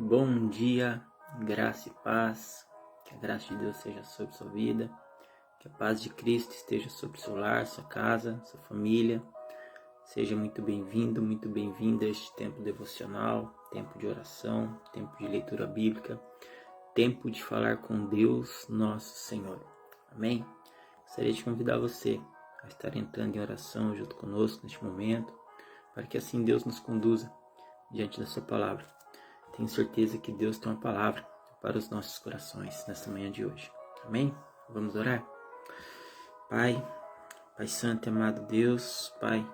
Bom dia, graça e paz, que a graça de Deus seja sobre sua vida, que a paz de Cristo esteja sobre seu lar, sua casa, sua família. Seja muito bem-vindo, muito bem-vinda a este tempo devocional, tempo de oração, tempo de leitura bíblica, tempo de falar com Deus, nosso Senhor. Amém? Gostaria de convidar você a estar entrando em oração junto conosco neste momento, para que assim Deus nos conduza diante da sua palavra. Tenho certeza que Deus tem uma palavra para os nossos corações nesta manhã de hoje. Amém? Vamos orar? Pai Santo e amado Deus, Pai,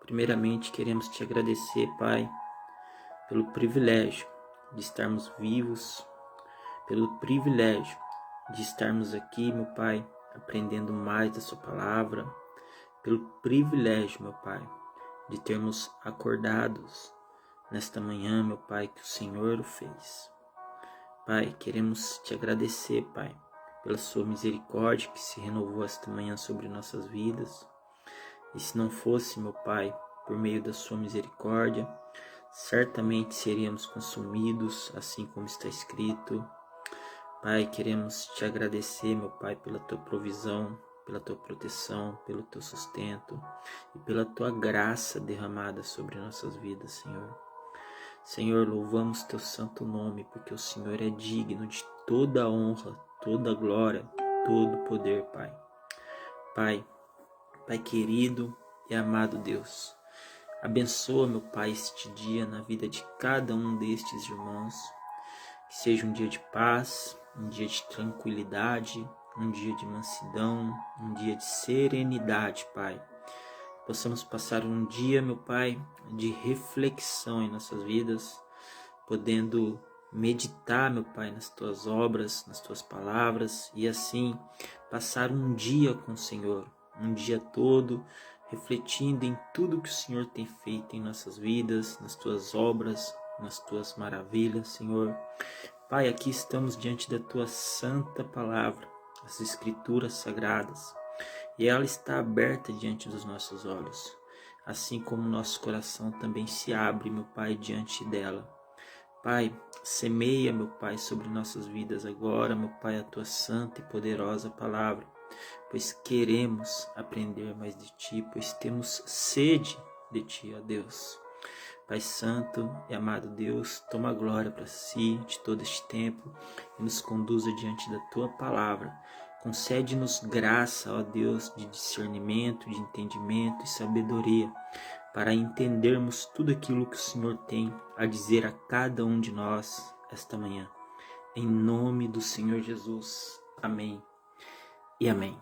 primeiramente queremos te agradecer, Pai, pelo privilégio de estarmos vivos, pelo privilégio de estarmos aqui, meu Pai, aprendendo mais da sua palavra, pelo privilégio, meu Pai, de termos acordados nesta manhã, meu Pai, que o Senhor o fez. Pai, queremos te agradecer, Pai, pela sua misericórdia que se renovou esta manhã sobre nossas vidas. E se não fosse, meu Pai, por meio da sua misericórdia, certamente seríamos consumidos, assim como está escrito. Pai, queremos te agradecer, meu Pai, pela tua provisão, pela tua proteção, pelo teu sustento e pela tua graça derramada sobre nossas vidas, Senhor. Senhor, louvamos teu santo nome, porque o Senhor é digno de toda a honra, toda a glória, todo o poder, Pai. Pai querido e amado Deus, abençoa, meu Pai, este dia na vida de cada um destes irmãos, que seja um dia de paz, um dia de tranquilidade, um dia de mansidão, um dia de serenidade, Pai. Possamos passar um dia, meu Pai, de reflexão em nossas vidas, podendo meditar, meu Pai, nas tuas obras, nas tuas palavras, e assim passar um dia com o Senhor, um dia todo, refletindo em tudo que o Senhor tem feito em nossas vidas, nas tuas obras, nas tuas maravilhas, Senhor. Pai, aqui estamos diante da tua santa palavra, as escrituras sagradas, e ela está aberta diante dos nossos olhos, assim como nosso coração também se abre, meu Pai, diante dela. Pai, semeia, meu Pai, sobre nossas vidas agora, meu Pai, a tua santa e poderosa palavra, pois queremos aprender mais de ti, pois temos sede de ti, ó Deus. Pai Santo e amado Deus, toma glória para si de todo este tempo e nos conduza diante da tua palavra. Concede-nos graça, ó Deus, de discernimento, de entendimento e sabedoria, para entendermos tudo aquilo que o Senhor tem a dizer a cada um de nós esta manhã. Em nome do Senhor Jesus. Amém e amém.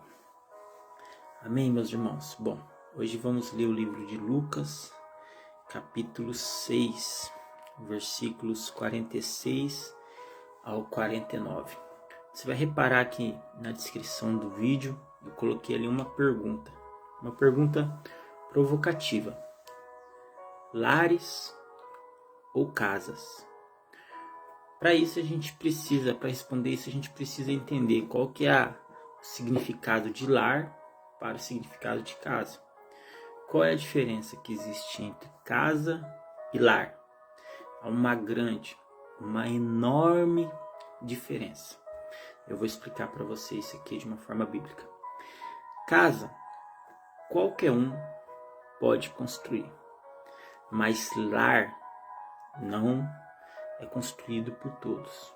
Amém, meus irmãos. Bom, hoje vamos ler o livro de Lucas, capítulo 6, versículos 46 ao 49. Você vai reparar aqui na descrição do vídeo, eu coloquei ali uma pergunta provocativa. Lares ou casas? Para isso a gente precisa, para responder isso a gente precisa entender qual que é o significado de lar para o significado de casa. Qual é a diferença que existe entre casa e lar? Há uma enorme diferença. Eu vou explicar para vocês isso aqui de uma forma bíblica. Casa, qualquer um pode construir, mas lar não é construído por todos,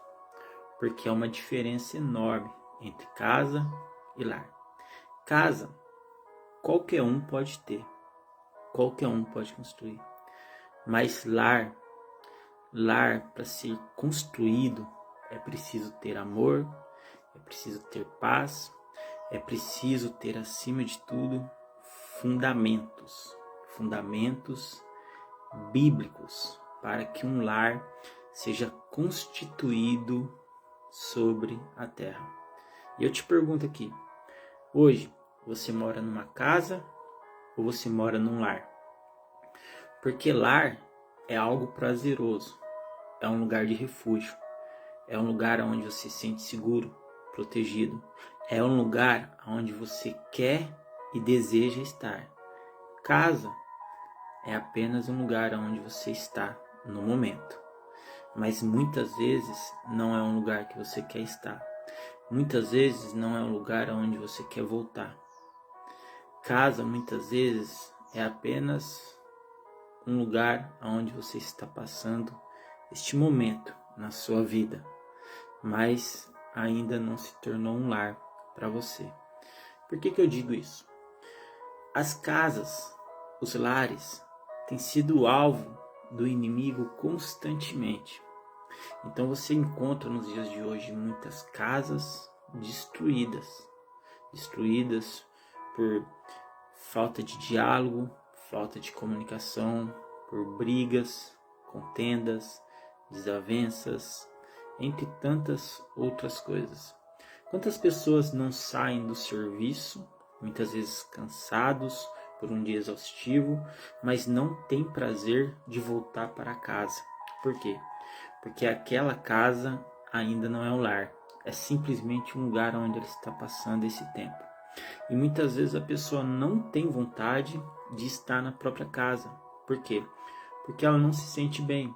porque há uma diferença enorme entre casa e lar. Casa, qualquer um pode ter, qualquer um pode construir, mas lar para ser construído é preciso ter amor, é preciso ter paz, é preciso ter, acima de tudo, fundamentos bíblicos, para que um lar seja constituído sobre a terra. E eu te pergunto aqui, hoje você mora numa casa ou você mora num lar? Porque lar é algo prazeroso, é um lugar de refúgio, é um lugar onde você se sente seguro, protegido, é um lugar onde você quer e deseja estar. Casa é apenas um lugar onde você está no momento. mas muitas vezes não é um lugar que você quer estar. Muitas vezes não é um lugar aonde você quer voltar. Casa muitas vezes é apenas um lugar onde você está passando este momento na sua vida, mas ainda não se tornou um lar para você. Por que eu digo isso? As casas, os lares, têm sido alvo do inimigo constantemente. Então você encontra nos dias de hoje muitas casas destruídas por falta de diálogo, falta de comunicação, por brigas, contendas, desavenças, entre tantas outras coisas. Quantas pessoas não saem do serviço, muitas vezes cansados por um dia exaustivo, mas não têm prazer de voltar para casa? Por quê? Porque aquela casa ainda não é um lar, é simplesmente um lugar onde ele está passando esse tempo. E muitas vezes a pessoa não tem vontade de estar na própria casa. Por quê? Porque ela não se sente bem,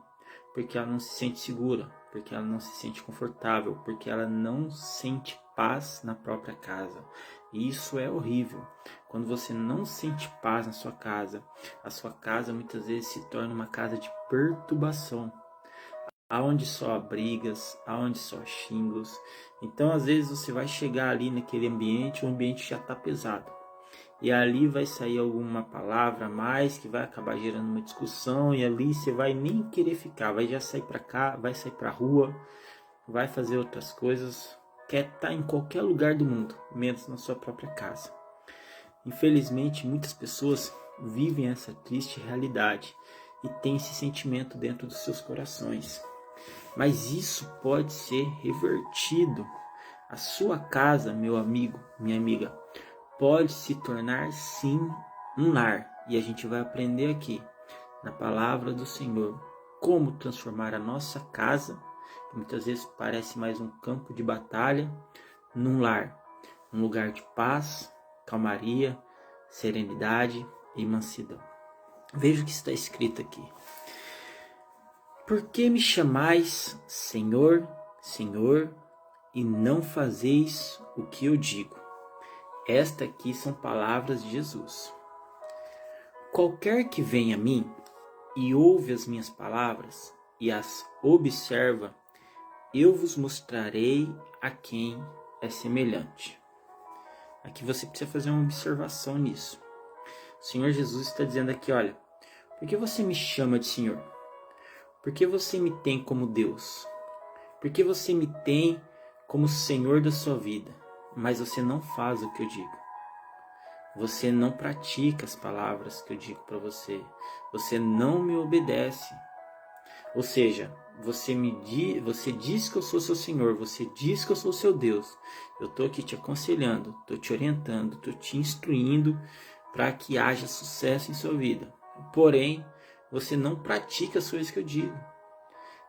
porque ela não se sente segura, porque ela não se sente confortável, porque ela não sente paz na própria casa. E isso é horrível. Quando você não sente paz na sua casa, a sua casa muitas vezes se torna uma casa de perturbação, aonde só há brigas, aonde só há xingos. Então às vezes você vai chegar ali naquele ambiente, o ambiente já está pesado. E ali vai sair alguma palavra a mais que vai acabar gerando uma discussão, e ali você vai nem querer ficar, vai já sair para cá, vai sair para a rua, vai fazer outras coisas, quer estar em qualquer lugar do mundo, menos na sua própria casa. Infelizmente, muitas pessoas vivem essa triste realidade e têm esse sentimento dentro dos seus corações. Mas isso pode ser revertido. A sua casa, meu amigo, minha amiga, pode se tornar sim um lar. E a gente vai aprender aqui, na palavra do Senhor, como transformar a nossa casa, que muitas vezes parece mais um campo de batalha, num lar. Um lugar de paz, calmaria, serenidade e mansidão. Veja o que está escrito aqui. Por que me chamais Senhor, Senhor, e não fazeis o que eu digo? Estas aqui são palavras de Jesus. Qualquer que venha a mim e ouve as minhas palavras e as observa, eu vos mostrarei a quem é semelhante. Aqui você precisa fazer uma observação nisso. O Senhor Jesus está dizendo aqui, olha, por que você me chama de Senhor? Por que você me tem como Deus? Por que você me tem como Senhor da sua vida, mas você não faz o que eu digo? Você não pratica as palavras que eu digo para você. Você não me obedece. Ou seja, você diz que eu sou seu Senhor, você diz que eu sou seu Deus. Eu estou aqui te aconselhando, estou te orientando, estou te instruindo para que haja sucesso em sua vida. Porém, você não pratica as coisas que eu digo.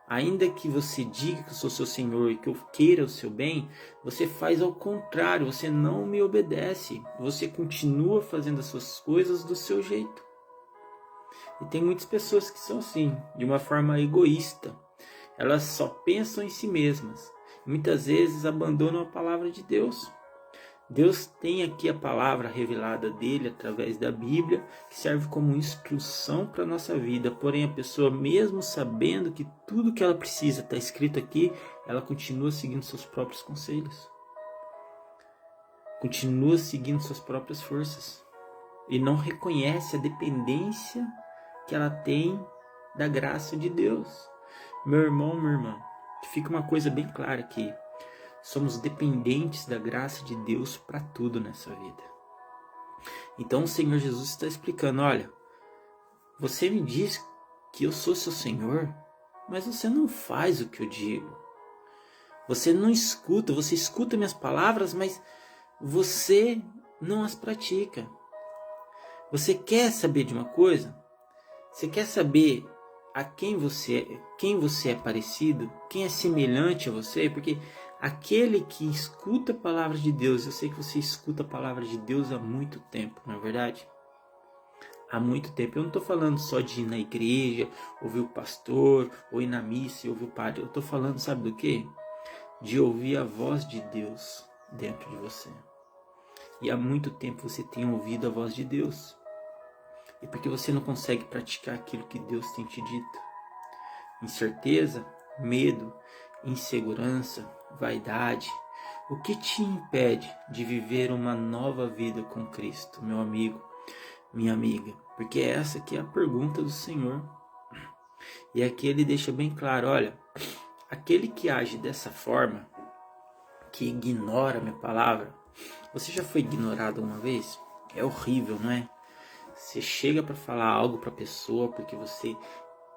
Ainda que você diga que eu sou seu Senhor e que eu queira o seu bem, você faz ao contrário, você não me obedece. Você continua fazendo as suas coisas do seu jeito. E tem muitas pessoas que são assim, de uma forma egoísta. Elas só pensam em si mesmas. Muitas vezes abandonam a palavra de Deus. Deus tem aqui a palavra revelada dele através da Bíblia, que serve como instrução para a nossa vida. Porém, a pessoa, mesmo sabendo que tudo que ela precisa está escrito aqui, ela continua seguindo seus próprios conselhos. Continua seguindo suas próprias forças. E não reconhece a dependência que ela tem da graça de Deus. Meu irmão, minha irmã, fica uma coisa bem clara aqui. Somos dependentes da graça de Deus para tudo nessa vida. Então o Senhor Jesus está explicando, olha, você me diz que eu sou seu Senhor, mas você não faz o que eu digo. Você não escuta, você escuta minhas palavras, mas você não as pratica. Você quer saber de uma coisa? Você quer saber a quem você é parecido? Quem é semelhante a você? Porque aquele que escuta a palavra de Deus, eu sei que você escuta a palavra de Deus há muito tempo, não é verdade? há muito tempo. Eu não estou falando só de ir na igreja, ouvir o pastor, ou ir na missa e ouvir o padre. Eu estou falando, sabe do quê? De ouvir a voz de Deus dentro de você. E há muito tempo você tem ouvido a voz de Deus. E porque você não consegue praticar aquilo que Deus tem te dito. Incerteza, medo, insegurança, vaidade. O que te impede de viver uma nova vida com Cristo, meu amigo, minha amiga? Porque essa aqui é a pergunta do Senhor. E aqui ele deixa bem claro, olha, aquele que age dessa forma, que ignora a minha palavra. Você já foi ignorado uma vez? É horrível, não é? Você chega para falar algo para a pessoa porque você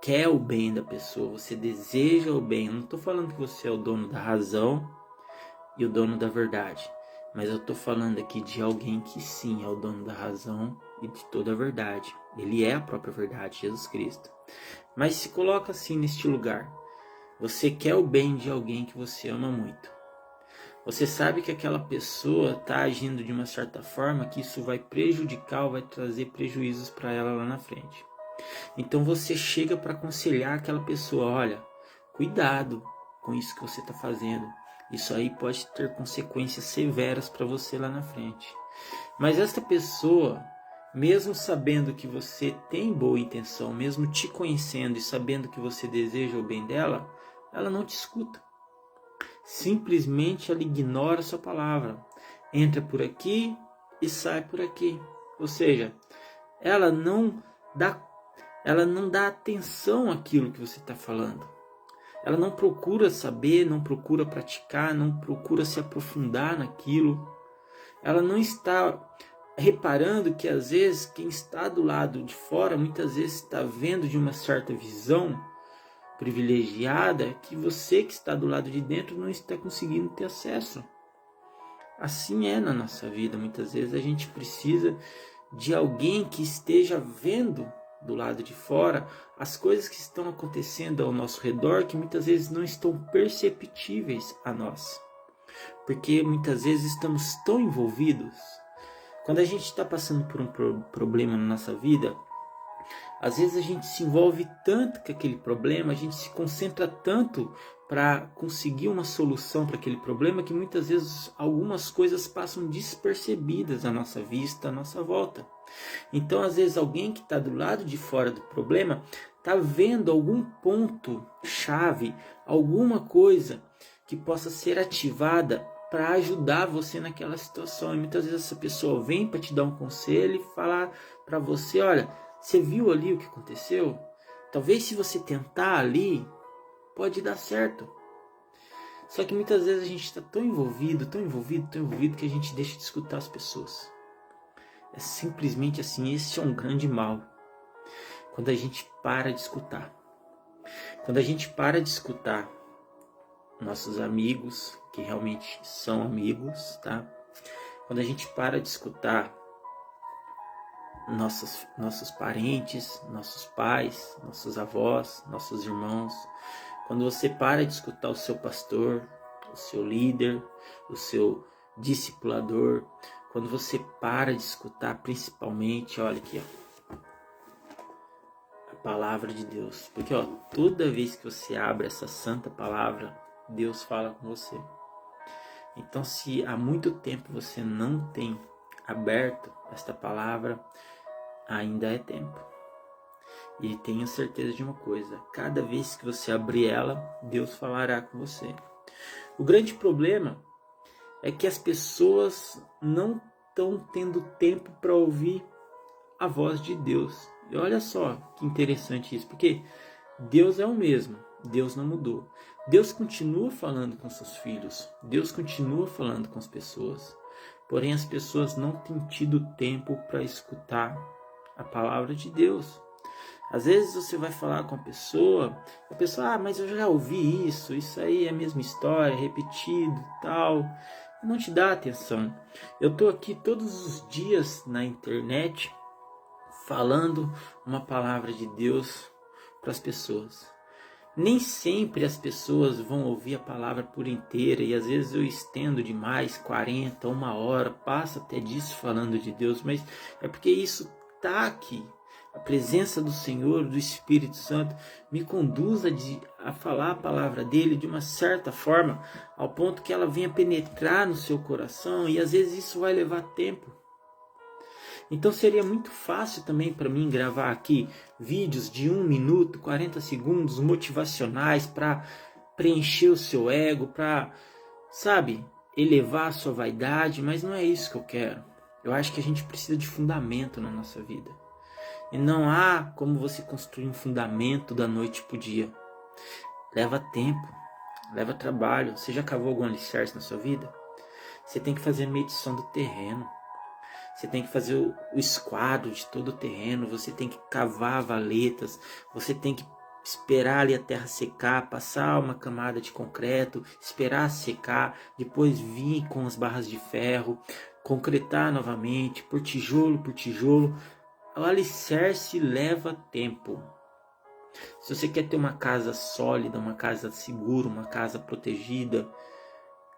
quer o bem da pessoa, você deseja o bem. Eu não estou falando que você é o dono da razão e o dono da verdade, mas eu estou falando aqui de alguém que sim é o dono da razão e de toda a verdade. Ele é a própria verdade, Jesus Cristo. Mas se coloca assim neste lugar. Você quer o bem de alguém que você ama muito. Você sabe que aquela pessoa está agindo de uma certa forma que isso vai prejudicar ou vai trazer prejuízos para ela lá na frente. Então você chega para aconselhar aquela pessoa, olha, cuidado com isso que você está fazendo. Isso aí pode ter consequências severas para você lá na frente. Mas esta pessoa, mesmo sabendo que você tem boa intenção, mesmo te conhecendo e sabendo que você deseja o bem dela, ela não te escuta. Simplesmente ela ignora a sua palavra. Entra por aqui e sai por aqui. Ou seja, ela não dá atenção àquilo que você está falando. Ela não procura saber, não procura praticar, não procura se aprofundar naquilo. Ela não está reparando que às vezes quem está do lado de fora muitas vezes está vendo de uma certa visão privilegiada que você que está do lado de dentro não está conseguindo ter acesso. Assim é na nossa vida. Muitas vezes a gente precisa de alguém que esteja vendo do lado de fora as coisas que estão acontecendo ao nosso redor, que muitas vezes não estão perceptíveis a nós. Porque muitas vezes estamos tão envolvidos. Quando a gente está passando por um problema na nossa vida, às vezes a gente se envolve tanto com aquele problema, a gente se concentra tanto para conseguir uma solução para aquele problema, que muitas vezes algumas coisas passam despercebidas à nossa vista, à nossa volta. Então, às vezes, alguém que está do lado de fora do problema está vendo algum ponto-chave, alguma coisa que possa ser ativada para ajudar você naquela situação. E muitas vezes essa pessoa vem para te dar um conselho e falar para você, olha, você viu ali o que aconteceu? Talvez se você tentar ali, pode dar certo. Só que muitas vezes a gente está tão envolvido que a gente deixa de escutar as pessoas. É simplesmente assim, esse é um grande mal. Quando a gente para de escutar. Quando a gente para de escutar nossos amigos, que realmente são amigos, tá? Quando a gente para de escutar nossos parentes, nossos pais, nossos avós, nossos irmãos, quando você para de escutar o seu pastor, o seu líder, o seu discipulador, quando você para de escutar principalmente, olha aqui, ó, a palavra de Deus, porque ó, toda vez que você abre essa santa palavra, Deus fala com você. Então, se há muito tempo você não tem aberto esta palavra, ainda é tempo. E tenha certeza de uma coisa, cada vez que você abrir ela, Deus falará com você. O grande problema é que as pessoas não estão tendo tempo para ouvir a voz de Deus. E olha só que interessante isso, porque Deus é o mesmo, Deus não mudou. Deus continua falando com seus filhos, Deus continua falando com as pessoas. Porém, as pessoas não têm tido tempo para escutar a palavra de Deus. Às vezes você vai falar com a pessoa, mas eu já ouvi isso aí é a mesma história, repetido e tal. Não te dá atenção. Eu estou aqui todos os dias na internet falando uma palavra de Deus para as pessoas. Nem sempre as pessoas vão ouvir a palavra por inteira, e às vezes eu estendo demais, 40, 1 hora, passa até disso falando de Deus, mas é porque isso está aqui. a presença do Senhor, do Espírito Santo, me conduza a falar a palavra dele de uma certa forma, ao ponto que ela venha penetrar no seu coração, e às vezes isso vai levar tempo. Então seria muito fácil também para mim gravar aqui vídeos de 1 minuto, 40 segundos, motivacionais, para preencher o seu ego, para, sabe, elevar a sua vaidade, mas não é isso que eu quero. Eu acho que a gente precisa de fundamento na nossa vida. E não há como você construir um fundamento da noite para o dia. Leva tempo, leva trabalho. Você já cavou algum alicerce na sua vida? Você tem que fazer medição do terreno. Você tem que fazer o esquadro de todo o terreno. Você tem que cavar valetas. Você tem que esperar ali a terra secar, passar uma camada de concreto, esperar secar, depois vir com as barras de ferro, concretar novamente, por tijolo por tijolo. O alicerce leva tempo. Se você quer ter uma casa sólida, uma casa segura, uma casa protegida,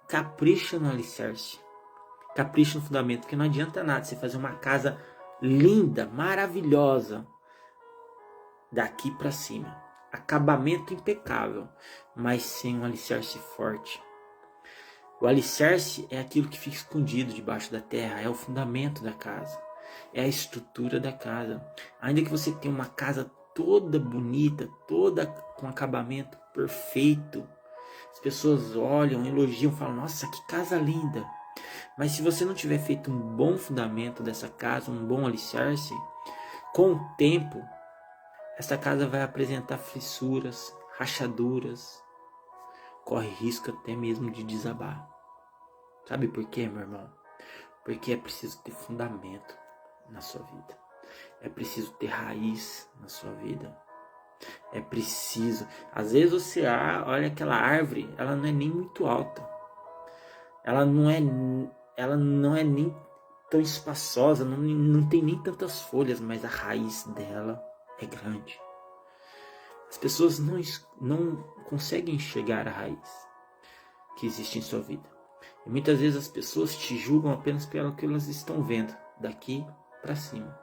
capricha no alicerce. Capricha no fundamento, porque não adianta nada você fazer uma casa linda, maravilhosa, daqui para cima. Acabamento impecável, mas sem um alicerce forte. O alicerce é aquilo que fica escondido debaixo da terra, é o fundamento da casa. É a estrutura da casa. Ainda que você tenha uma casa toda bonita, toda com acabamento perfeito, as pessoas olham, elogiam, falam, nossa, que casa linda. Mas se você não tiver feito um bom fundamento dessa casa, um bom alicerce, com o tempo, essa casa vai apresentar fissuras, rachaduras, corre risco até mesmo de desabar. Sabe por quê, meu irmão? Porque é preciso ter fundamento na sua vida. É preciso ter raiz na sua vida. É preciso. Às vezes você olha aquela árvore, ela não é nem muito alta. Ela não é nem tão espaçosa, não tem nem tantas folhas, mas a raiz dela é grande. As pessoas não conseguem enxergar a raiz que existe em sua vida. E muitas vezes as pessoas te julgam apenas pelo que elas estão vendo, daqui para cima.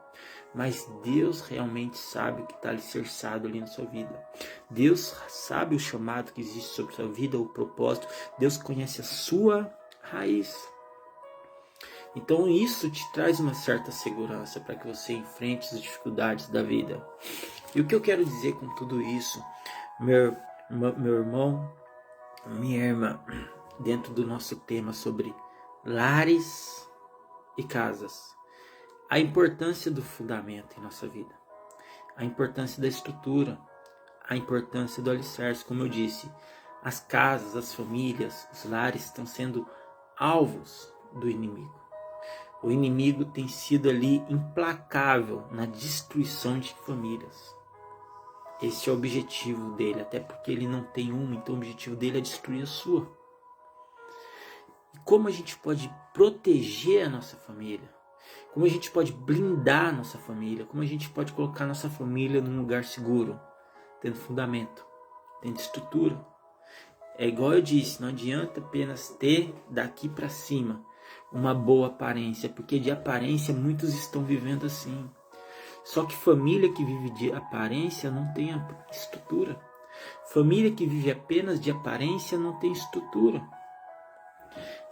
Mas Deus realmente sabe o que está alicerçado ali na sua vida. Deus sabe o chamado que existe sobre a sua vida, o propósito. Deus conhece a sua raiz. Então isso te traz uma certa segurança para que você enfrente as dificuldades da vida. E o que eu quero dizer com tudo isso, meu irmão, minha irmã, dentro do nosso tema sobre lares e casas, a importância do fundamento em nossa vida, a importância da estrutura, a importância do alicerce. Como eu disse, as casas, as famílias, os lares estão sendo alvos do inimigo. O inimigo tem sido ali implacável na destruição de famílias. Esse é o objetivo dele, até porque ele não tem uma, então o objetivo dele é destruir a sua. E como a gente pode proteger a nossa família? Como a gente pode blindar a nossa família? Como a gente pode colocar a nossa família num lugar seguro? Tendo fundamento, tendo estrutura. É igual eu disse, não adianta apenas ter daqui para cima uma boa aparência, porque de aparência muitos estão vivendo assim. Só que família que vive de aparência não tem estrutura. Família que vive apenas de aparência não tem estrutura.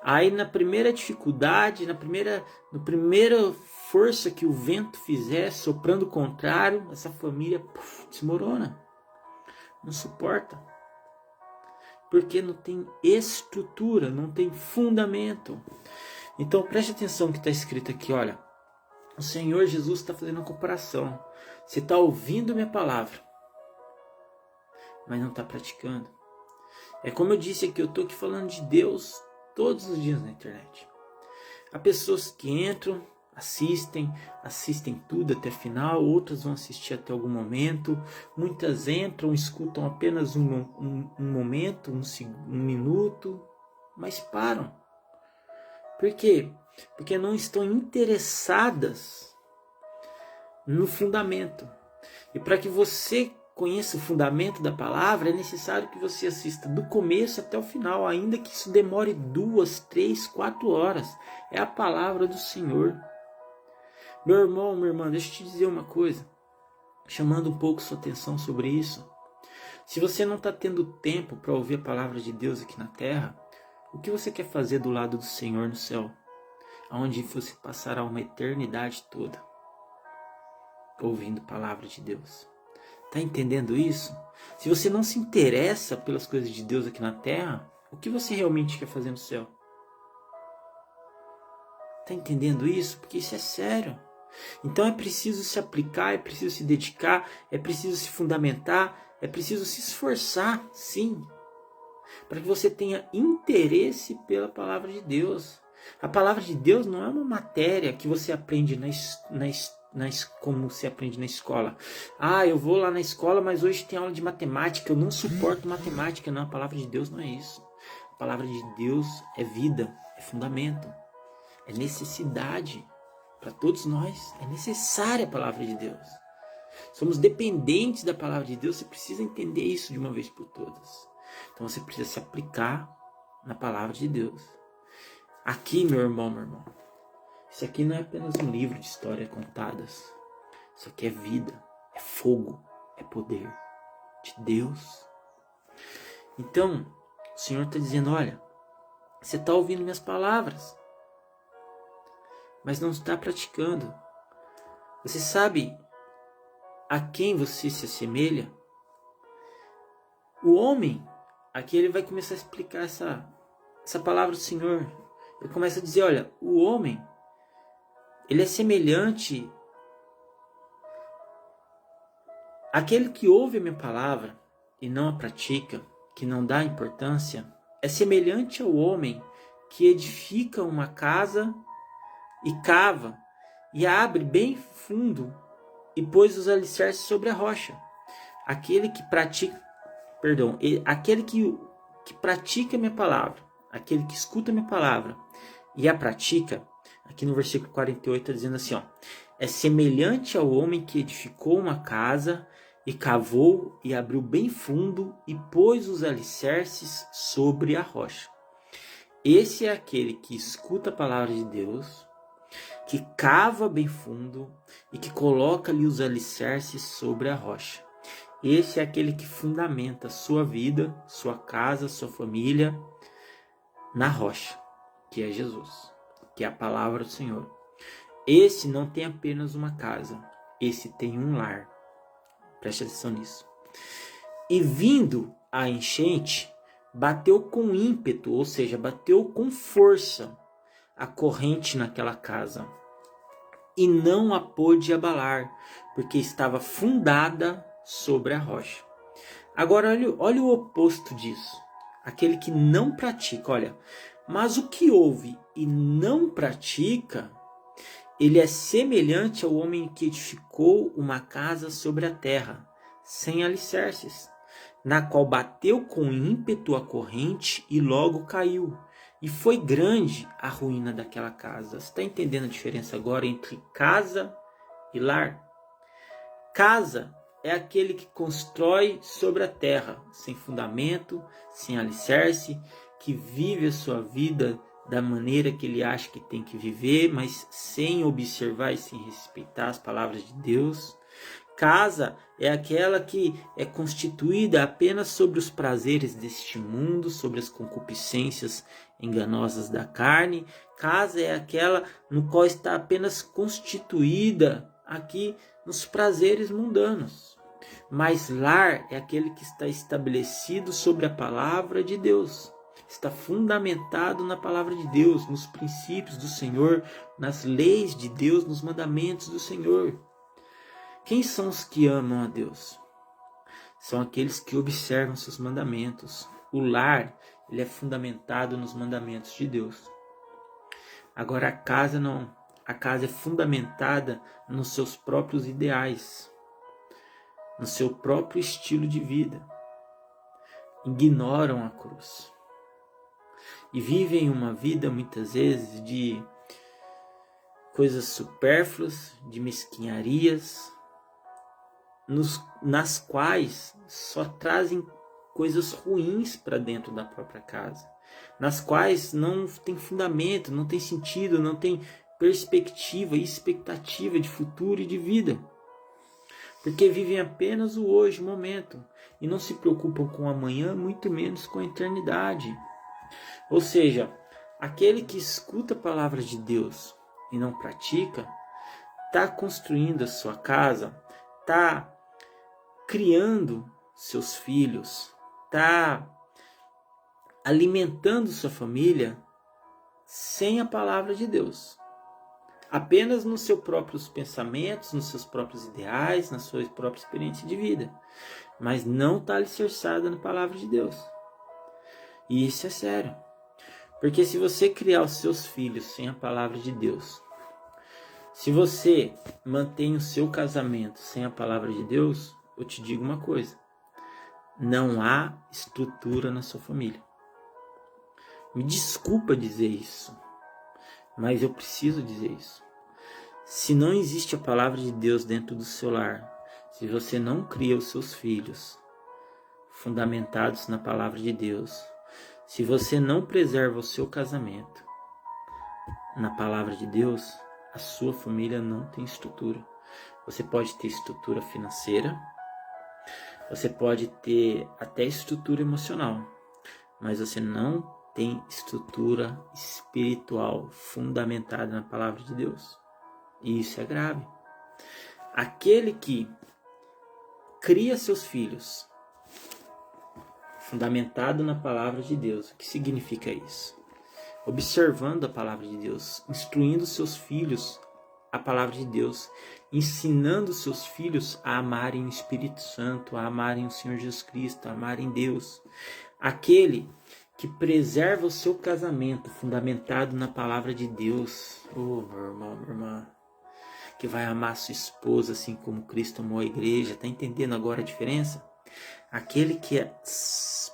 Aí na primeira dificuldade, na primeira força que o vento fizer, soprando o contrário, essa família desmorona. Não suporta. Porque não tem estrutura, não tem fundamento. Então preste atenção no que está escrito aqui, olha. O Senhor Jesus está fazendo uma comparação. Você está ouvindo minha palavra, mas não está praticando. É como eu disse aqui, eu estou aqui falando de Deus todos os dias na internet. Há pessoas que entram, assistem tudo até o final, outras vão assistir até algum momento, muitas entram, escutam apenas um momento, um minuto, mas param. Por quê? Porque não estão interessadas no fundamento. E para que você conheça o fundamento da palavra, é necessário que você assista do começo até o final, ainda que isso demore 2, 3, 4 horas. É a palavra do Senhor. Meu irmão, minha irmã, deixa eu te dizer uma coisa. chamando um pouco sua atenção sobre isso. Se você não está tendo tempo para ouvir a palavra de Deus aqui na terra, o que você quer fazer do lado do Senhor no céu? Onde você passará uma eternidade toda ouvindo a palavra de Deus. Está entendendo isso? Se você não se interessa pelas coisas de Deus aqui na terra, o que você realmente quer fazer no céu? Está entendendo isso? Porque isso é sério. Então é preciso se aplicar, é preciso se dedicar, é preciso se fundamentar, é preciso se esforçar, sim, para que você tenha interesse pela palavra de Deus. A palavra de Deus não é uma matéria que você aprende como se aprende na escola. Ah, eu vou lá na escola, mas hoje tem aula de matemática, eu não suporto matemática. Não, a palavra de Deus não é isso. A palavra de Deus é vida, é fundamento, é necessidade para todos nós. É necessária a palavra de Deus. Somos dependentes da palavra de Deus. Você precisa entender isso de uma vez por todas. Então você precisa se aplicar na palavra de Deus. Aqui, meu irmão, isso aqui não é apenas um livro de histórias contadas. Isso aqui é vida, é fogo, é poder de Deus. Então, o Senhor está dizendo, olha, você está ouvindo minhas palavras, mas não está praticando. Você sabe a quem você se assemelha? O homem, aqui ele vai começar a explicar essa palavra do Senhor. Ele começa a dizer, olha, o homem, ele é semelhante àquele que ouve a minha palavra e não a pratica, que não dá importância, é semelhante ao homem que edifica uma casa e cava e abre bem fundo e pôs os alicerces sobre a rocha. Aquele que pratica a minha palavra, aquele que escuta a minha palavra e a pratica, aqui no versículo 48 está dizendo assim, ó, é semelhante ao homem que edificou uma casa e cavou e abriu bem fundo e pôs os alicerces sobre a rocha. Esse é aquele que escuta a palavra de Deus, que cava bem fundo e que coloca ali os alicerces sobre a rocha. Esse é aquele que fundamenta sua vida, sua casa, sua família na rocha, que é Jesus, que é a palavra do Senhor. Esse não tem apenas uma casa, esse tem um lar. Preste atenção nisso. E vindo a enchente, bateu com ímpeto, ou seja, bateu com força a corrente naquela casa. E não a pôde abalar, porque estava fundada sobre a rocha. Agora olha o oposto disso. Aquele que não pratica, olha. Mas o que ouve e não pratica, ele é semelhante ao homem que edificou uma casa sobre a terra, sem alicerces, na qual bateu com ímpeto a corrente e logo caiu. E foi grande a ruína daquela casa. Você está entendendo a diferença agora entre casa e lar? Casa é aquele que constrói sobre a terra, sem fundamento, sem alicerce, que vive a sua vida da maneira que ele acha que tem que viver, mas sem observar e sem respeitar as palavras de Deus. Casa é aquela que é constituída apenas sobre os prazeres deste mundo, sobre as concupiscências enganosas da carne. Casa é aquela no qual está apenas constituída aqui nos prazeres mundanos. Mas lar é aquele que está estabelecido sobre a palavra de Deus. Está fundamentado na palavra de Deus, nos princípios do Senhor, nas leis de Deus, nos mandamentos do Senhor. Quem são os que amam a Deus? São aqueles que observam seus mandamentos. O lar, ele é fundamentado nos mandamentos de Deus. Agora a casa não. A casa é fundamentada nos seus próprios ideais, no seu próprio estilo de vida. Ignoram a cruz. E vivem uma vida muitas vezes de coisas supérfluas, de mesquinharias, nas quais só trazem coisas ruins para dentro da própria casa, nas quais não tem fundamento, não tem sentido, não tem perspectiva e expectativa de futuro e de vida. porque vivem apenas o hoje, o momento, e não se preocupam com o amanhã, muito menos com a eternidade. Ou seja, aquele que escuta a palavra de Deus e não pratica, está construindo a sua casa, está criando seus filhos, está alimentando sua família sem a palavra de Deus. Apenas nos seus próprios pensamentos, nos seus próprios ideais, na sua própria experiência de vida. Mas não está alicerçada na palavra de Deus. E isso é sério. Porque se você criar os seus filhos sem a palavra de Deus, se você mantém o seu casamento sem a palavra de Deus, eu te digo uma coisa: não há estrutura na sua família. Me desculpa dizer isso, mas eu preciso dizer isso. Se não existe a palavra de Deus dentro do seu lar, se você não cria os seus filhos fundamentados na palavra de Deus, se você não preserva o seu casamento na palavra de Deus, a sua família não tem estrutura. Você pode ter estrutura financeira, você pode ter até estrutura emocional, mas você não tem estrutura espiritual fundamentada na palavra de Deus. E isso é grave. Aquele que cria seus filhos fundamentado na palavra de Deus, o que significa isso? Observando a palavra de Deus, instruindo seus filhos a palavra de Deus, ensinando seus filhos a amarem o Espírito Santo, a amarem o Senhor Jesus Cristo, a amarem Deus. Aquele que preserva o seu casamento fundamentado na palavra de Deus, meu irmão, minha irmã, que vai amar sua esposa assim como Cristo amou a igreja. Tá entendendo agora a diferença? Aquele que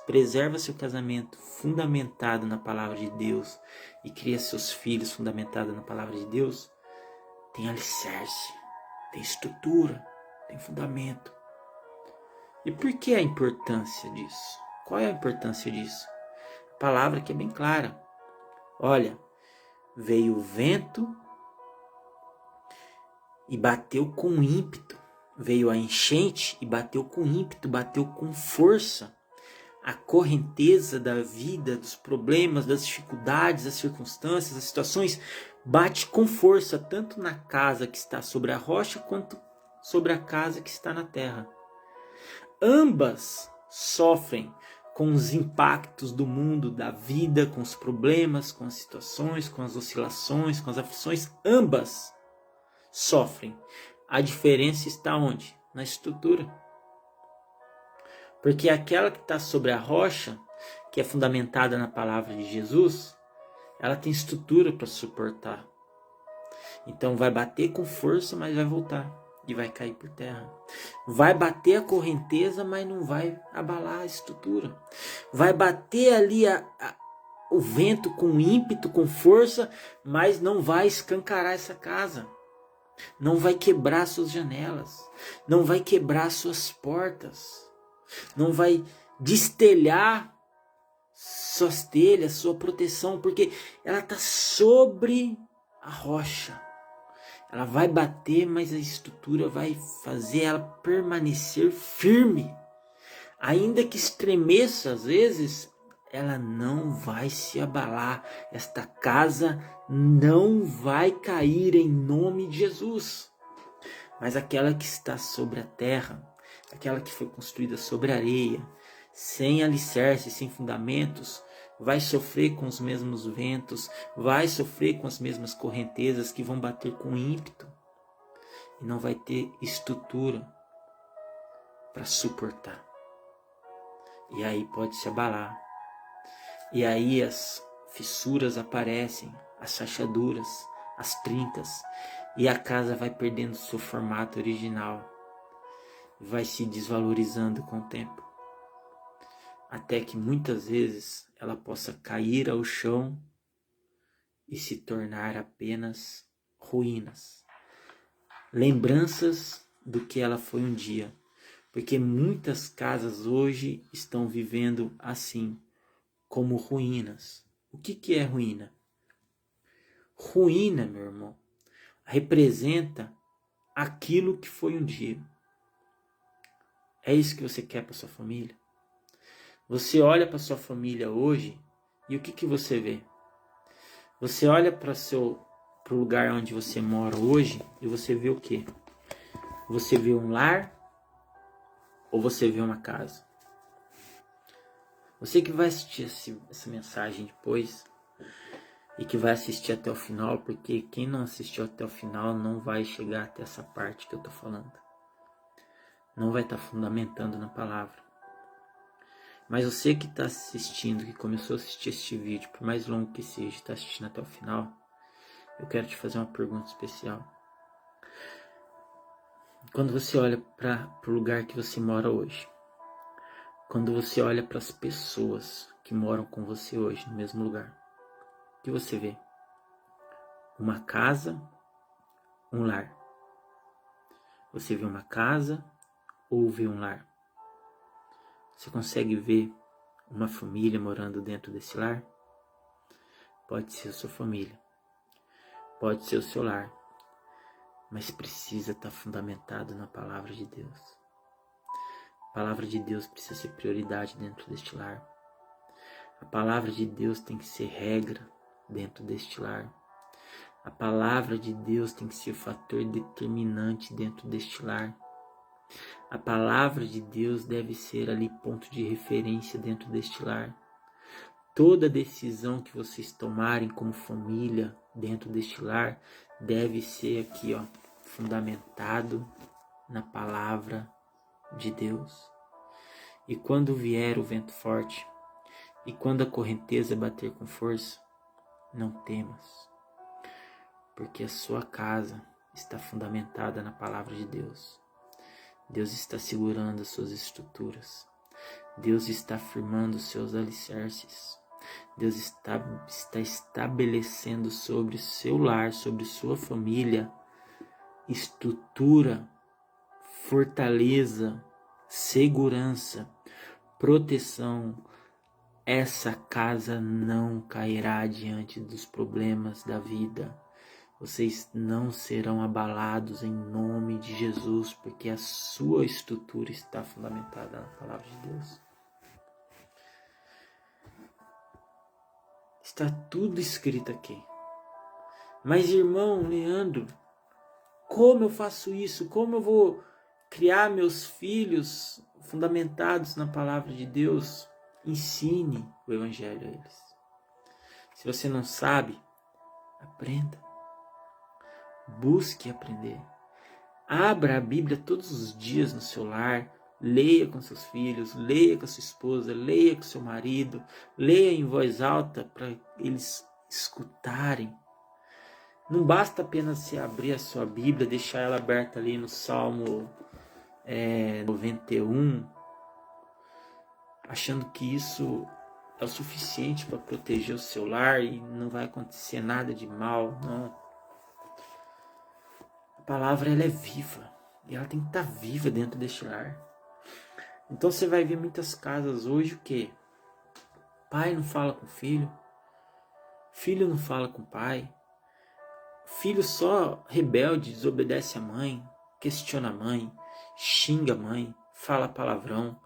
preserva seu casamento fundamentado na palavra de Deus e cria seus filhos fundamentados na palavra de Deus, tem alicerce, tem estrutura, tem fundamento. E por que a importância disso? Qual é a importância disso? A palavra que é bem clara. Olha, veio o vento e bateu com ímpeto. Veio a enchente e bateu com ímpeto, bateu com força. A correnteza da vida, dos problemas, das dificuldades, das circunstâncias, das situações, bate com força tanto na casa que está sobre a rocha quanto sobre a casa que está na terra. Ambas sofrem com os impactos do mundo, da vida, com os problemas, com as situações, com as oscilações, com as aflições. Ambas sofrem. A diferença está onde? Na estrutura. Porque aquela que está sobre a rocha, que é fundamentada na palavra de Jesus, ela tem estrutura para suportar. Então vai bater com força, mas vai voltar e vai cair por terra. Vai bater a correnteza, mas não vai abalar a estrutura. Vai bater ali o vento com ímpeto, com força, mas não vai escancarar essa casa. Não vai quebrar suas janelas. Não vai quebrar suas portas. Não vai destelhar suas telhas, sua proteção, porque ela está sobre a rocha. Ela vai bater, mas a estrutura vai fazer ela permanecer firme. Ainda que estremeça às vezes, ela não vai se abalar. Esta casa não vai cair em nome de Jesus. Mas aquela que está sobre a terra, aquela que foi construída sobre a areia, sem alicerce, sem fundamentos, vai sofrer com os mesmos ventos, vai sofrer com as mesmas correntezas que vão bater com ímpeto e não vai ter estrutura para suportar. E aí pode se abalar. E aí as fissuras aparecem, as rachaduras, as trincas, e a casa vai perdendo seu formato original, vai se desvalorizando com o tempo, até que muitas vezes ela possa cair ao chão e se tornar apenas ruínas, lembranças do que ela foi um dia, porque muitas casas hoje estão vivendo assim, como ruínas. O que é ruína? Ruína, meu irmão, representa aquilo que foi um dia. É isso que você quer para sua família? Você olha para sua família hoje e o que você vê? Você olha para o lugar onde você mora hoje e você vê o quê? Você vê um lar ou você vê uma casa? Você que vai assistir essa mensagem depois e que vai assistir até o final, porque quem não assistiu até o final não vai chegar até essa parte que eu tô falando. Não vai estar fundamentando na palavra. Mas você que está assistindo, que começou a assistir este vídeo, por mais longo que seja, está assistindo até o final, eu quero te fazer uma pergunta especial. Quando você olha para o lugar que você mora hoje, quando você olha para as pessoas que moram com você hoje no mesmo lugar, o que você vê? Uma casa, um lar. Você vê uma casa ou vê um lar? Você consegue ver uma família morando dentro desse lar? Pode ser a sua família, pode ser o seu lar, mas precisa estar fundamentado na palavra de Deus. A palavra de Deus precisa ser prioridade dentro deste lar. A palavra de Deus tem que ser regra dentro deste lar. A palavra de Deus tem que ser o fator determinante dentro deste lar. A palavra de Deus deve ser ali ponto de referência dentro deste lar. Toda decisão que vocês tomarem como família dentro deste lar deve ser aqui, fundamentado na palavra de Deus. E quando vier o vento forte, e quando a correnteza bater com força, não temas, porque a sua casa está fundamentada na palavra de Deus. Deus está segurando as suas estruturas. Deus está firmando os seus alicerces. Deus está estabelecendo sobre o seu lar, sobre sua família, estrutura, fortaleza, segurança, proteção. Essa casa não cairá diante dos problemas da vida. Vocês não serão abalados em nome de Jesus, porque a sua estrutura está fundamentada na palavra de Deus. Está tudo escrito aqui. Mas, irmão Leandro, como eu faço isso? Como eu vou criar meus filhos fundamentados na palavra de Deus? Ensine o evangelho a eles. Se você não sabe, aprenda. Busque aprender. Abra a Bíblia todos os dias no seu lar. Leia com seus filhos, leia com a sua esposa, leia com seu marido. Leia em voz alta para eles escutarem. Não basta apenas você abrir a sua Bíblia, deixar ela aberta ali no Salmo 91, achando que isso é o suficiente para proteger o seu lar e não vai acontecer nada de mal. Não. A palavra ela é viva e ela tem que estar viva dentro deste lar. Então você vai ver muitas casas hoje o quê? Pai não fala com filho, filho não fala com pai, filho só rebelde, desobedece a mãe, questiona a mãe, xinga a mãe, fala palavrão,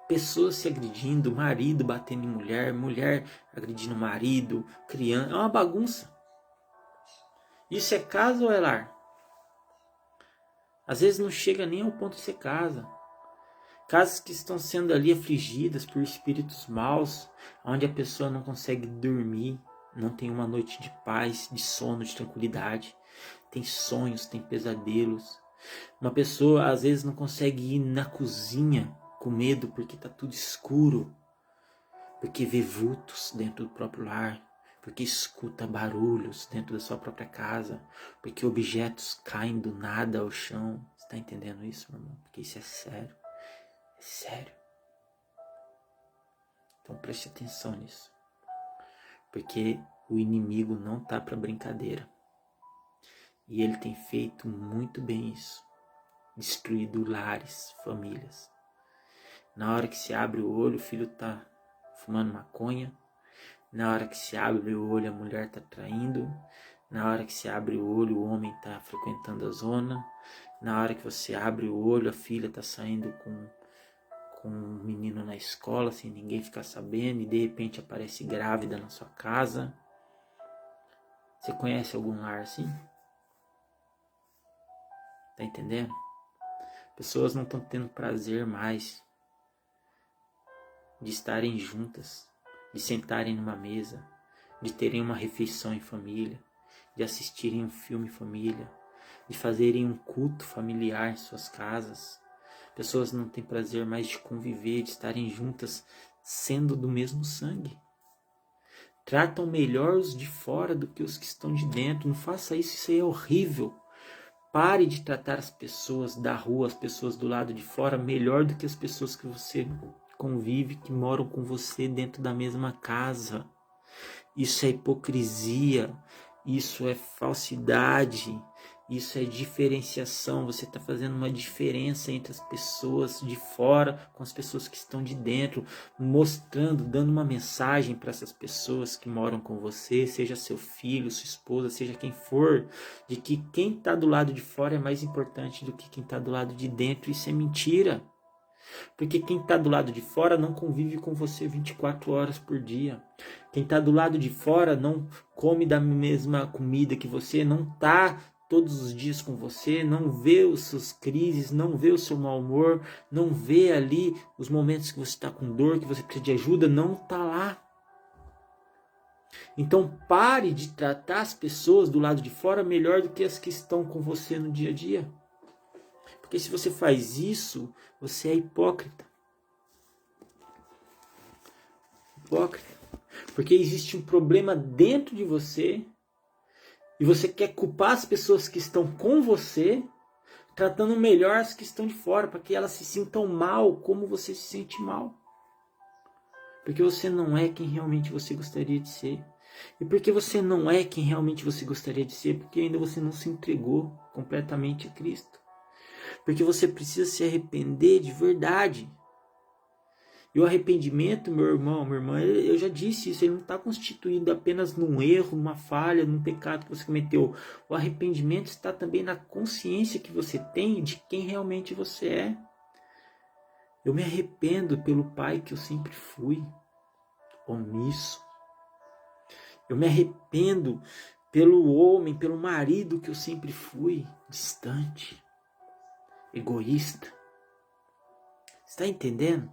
pessoas se agredindo, marido batendo em mulher, mulher agredindo marido, criança, é uma bagunça. Isso é casa ou é lar? Às vezes não chega nem ao ponto de ser casa. Casas que estão sendo ali afligidas por espíritos maus, onde a pessoa não consegue dormir, não tem uma noite de paz, de sono, de tranquilidade, tem sonhos, tem pesadelos. Uma pessoa às vezes não consegue ir na cozinha com medo porque está tudo escuro, porque vê vultos dentro do próprio lar, porque escuta barulhos dentro da sua própria casa, porque objetos caem do nada ao chão. Você está entendendo isso, meu irmão? Porque isso é sério. É sério. Então preste atenção nisso. Porque o inimigo não tá para brincadeira. E ele tem feito muito bem isso. Destruído lares, famílias. Na hora que se abre o olho, o filho tá fumando maconha. Na hora que se abre o olho, a mulher tá traindo. Na hora que se abre o olho, o homem tá frequentando a zona. Na hora que você abre o olho, a filha tá saindo com com um menino na escola sem ninguém ficar sabendo e de repente aparece grávida na sua casa. Você conhece algum lar assim? Tá entendendo? Pessoas não estão tendo prazer mais de estarem juntas, de sentarem numa mesa, de terem uma refeição em família, de assistirem um filme em família, de fazerem um culto familiar em suas casas. Pessoas não têm prazer mais de conviver, de estarem juntas, sendo do mesmo sangue. Tratam melhor os de fora do que os que estão de dentro. Não faça isso, isso aí é horrível. Pare de tratar as pessoas da rua, as pessoas do lado de fora, melhor do que as pessoas que você convive, que moram com você dentro da mesma casa. Isso é hipocrisia, isso é falsidade, isso é diferenciação. Você está fazendo uma diferença entre as pessoas de fora com as pessoas que estão de dentro, mostrando, dando uma mensagem para essas pessoas que moram com você, seja seu filho, sua esposa, seja quem for, de que quem está do lado de fora é mais importante do que quem está do lado de dentro. Isso é mentira. Porque quem está do lado de fora não convive com você 24 horas por dia. Quem está do lado de fora não come da mesma comida que você, não está todos os dias com você, não vê os seus crises, não vê o seu mau humor, não vê ali os momentos que você está com dor, que você precisa de ajuda, não está lá. Então pare de tratar as pessoas do lado de fora melhor do que as que estão com você no dia a dia. Porque se você faz isso, você é hipócrita. Hipócrita. Porque existe um problema dentro de você e você quer culpar as pessoas que estão com você, tratando melhor as que estão de fora, para que elas se sintam mal como você se sente mal. Porque você não é quem realmente você gostaria de ser. E porque você não é quem realmente você gostaria de ser, porque ainda você não se entregou completamente a Cristo. Porque você precisa se arrepender de verdade. E o arrependimento, meu irmão, minha irmã, eu já disse isso, ele não está constituído apenas num erro, numa falha, num pecado que você cometeu. O arrependimento está também na consciência que você tem de quem realmente você é. Eu me arrependo pelo pai que eu sempre fui, omisso. Eu me arrependo pelo homem, pelo marido que eu sempre fui, distante, egoísta. Está entendendo?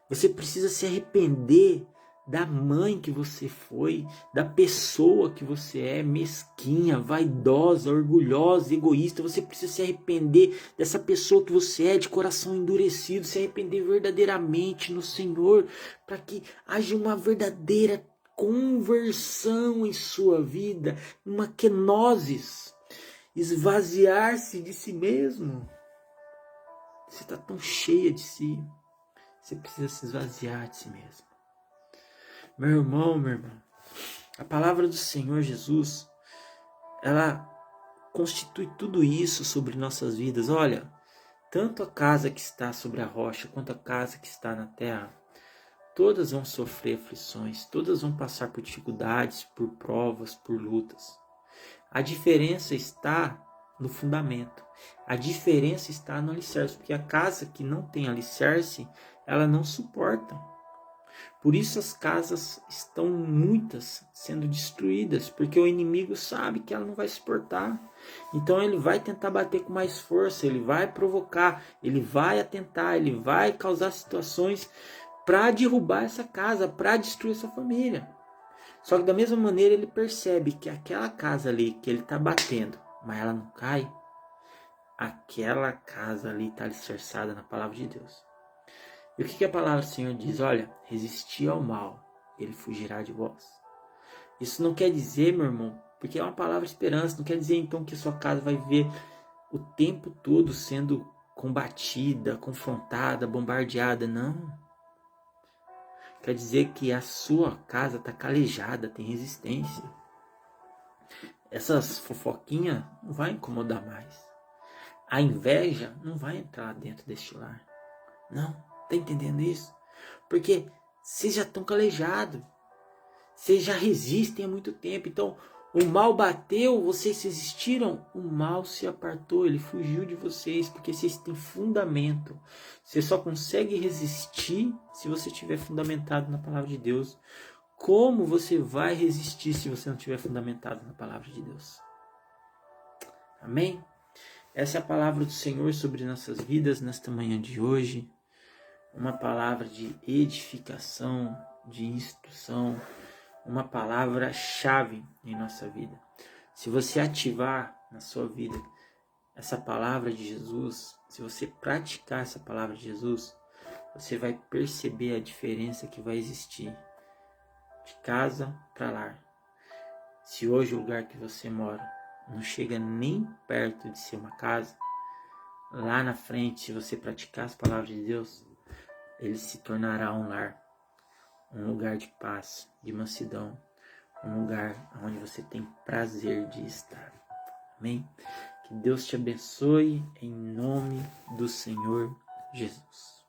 Você precisa se arrepender da mãe que você foi, da pessoa que você é, mesquinha, vaidosa, orgulhosa, egoísta. Você precisa se arrepender dessa pessoa que você é, de coração endurecido, se arrepender verdadeiramente no Senhor, para que haja uma verdadeira conversão em sua vida, uma kenosis, esvaziar-se de si mesmo. Você está tão cheia de si. Você precisa se esvaziar de si mesmo. Meu irmão, minha irmã, a palavra do Senhor Jesus, ela constitui tudo isso sobre nossas vidas. Olha, tanto a casa que está sobre a rocha, quanto a casa que está na terra, todas vão sofrer aflições, todas vão passar por dificuldades, por provas, por lutas. A diferença está no fundamento. A diferença está no alicerce, porque a casa que não tem alicerce, ela não suporta. Por isso as casas estão muitas sendo destruídas, porque o inimigo sabe que ela não vai suportar. Então ele vai tentar bater com mais força, ele vai provocar, ele vai atentar, ele vai causar situações para derrubar essa casa, para destruir essa família. Só que da mesma maneira ele percebe que aquela casa ali que ele está batendo, mas ela não cai, aquela casa ali está alicerçada na palavra de Deus. E o que a palavra do Senhor diz? Olha, resistir ao mal, ele fugirá de vós. Isso não quer dizer, meu irmão, porque é uma palavra de esperança, não quer dizer então que a sua casa vai viver o tempo todo sendo combatida, confrontada, bombardeada, não. Quer dizer que a sua casa está calejada, tem resistência. Essas fofoquinhas não vai incomodar mais. A inveja não vai entrar dentro deste lar. Não. Tá entendendo isso? Porque vocês já estão calejados. Vocês já resistem há muito tempo. Então, O mal bateu, vocês resistiram, o mal se apartou, ele fugiu de vocês, porque vocês têm fundamento. Você só consegue resistir se você estiver fundamentado na palavra de Deus. Como você vai resistir se você não estiver fundamentado na palavra de Deus? Amém? Essa é a palavra do Senhor sobre nossas vidas nesta manhã de hoje. Uma palavra de edificação, de instrução, uma palavra-chave em nossa vida. Se você ativar na sua vida essa palavra de Jesus, se você praticar essa palavra de Jesus, você vai perceber a diferença que vai existir de casa para lar. Se hoje o lugar que você mora não chega nem perto de ser uma casa, lá na frente, se você praticar as palavras de Deus, ele se tornará um lar, um lugar de paz, de mansidão, um lugar onde você tem prazer de estar. Amém? Que Deus te abençoe em nome do Senhor Jesus.